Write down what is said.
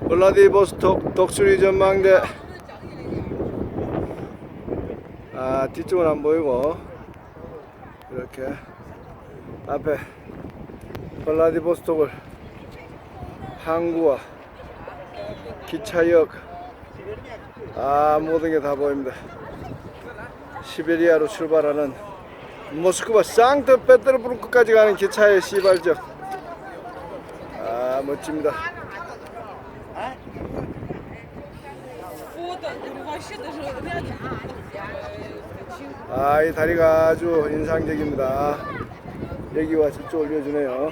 블라디보스톡 독수리전망대. 뒤쪽은 안 보이고 이렇게 앞에 블라디보스톡을 항구와 기차역 모든 게 다 보입니다. 시베리아로 출발하는 모스크바 상트페테르부르크까지 가는 기차의 시발적. 멋집니다. 이 다리가 아주 인상적입니다. 여기와 저쪽 올려주네요.